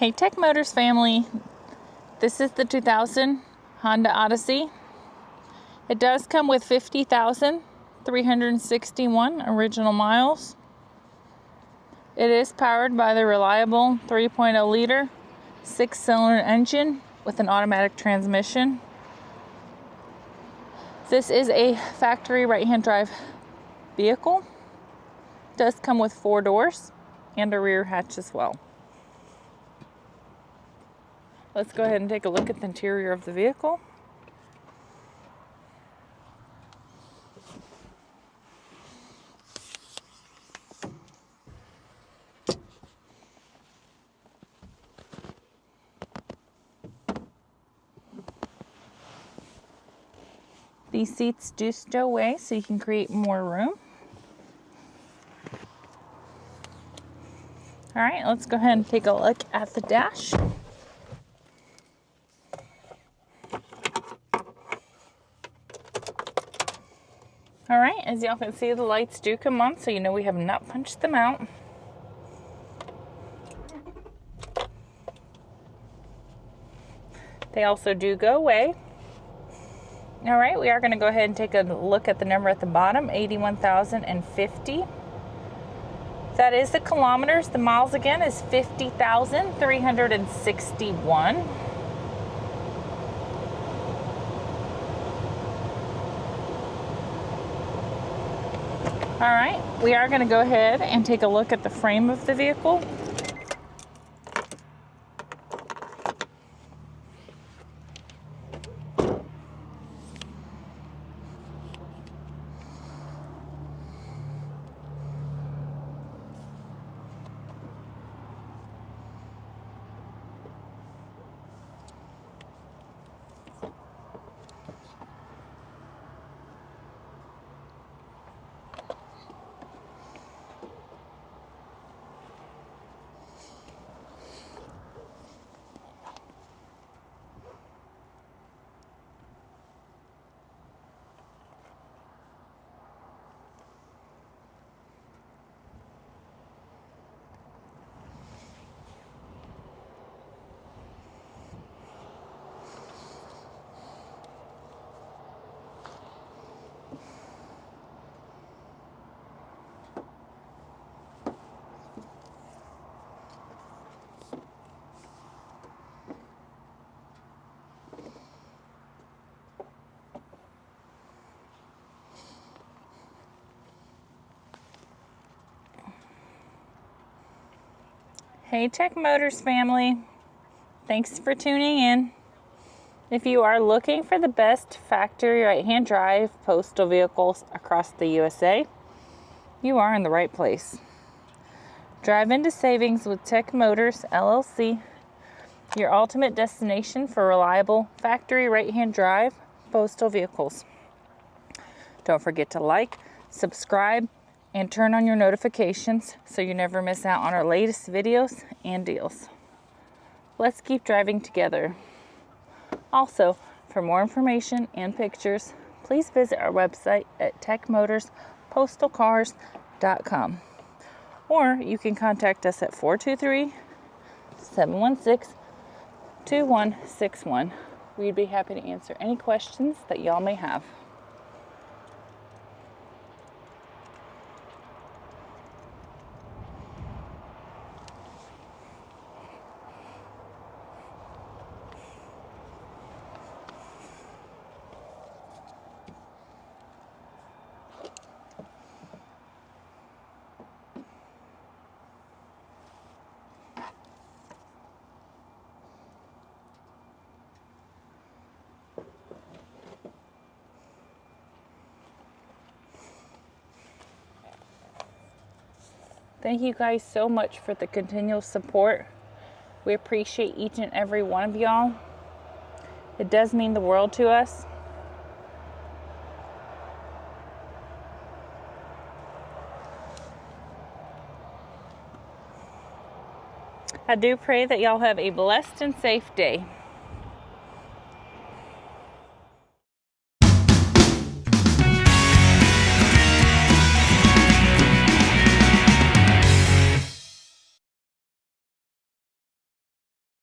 Hey Tech Motors family, this is the 2000 Honda Odyssey. It does come with 50,361 original miles. It is powered by the reliable 3.0 liter 6-cylinder engine with an automatic transmission. This is a factory right-hand drive vehicle. It does come with 4 doors and a rear hatch as well. Let's go ahead and take a look at the interior of the vehicle. These seats do stow away so you can create more room. All right, let's go ahead and take a look at the dash. All right, as y'all can see, the lights do come on, so you know we have not punched them out. They also do go away. All right, we are going to go ahead and take a look at the number at the bottom, 81,050. That is the kilometers. The miles again is 50,361. All right, we are going to go ahead and take a look at the frame of the vehicle. Hey Tech Motors family, thanks for tuning in. If you are looking for the best factory right-hand drive postal vehicles across the USA, you are in the right place. Drive into savings with Tech Motors LLC, your ultimate destination for reliable factory right-hand drive postal vehicles. Don't forget to like, subscribe, and turn on your notifications so you never miss out on our latest videos and deals. Let's keep driving together. Also, for more information and pictures, please visit our website at techmotorspostalcars.com, or you can contact us at 423-716-2161. We'd be happy to answer any questions that y'all may have. Thank you guys so much for the continual support. We appreciate each and every one of y'all. It does mean the world to us. I do pray that y'all have a blessed and safe day.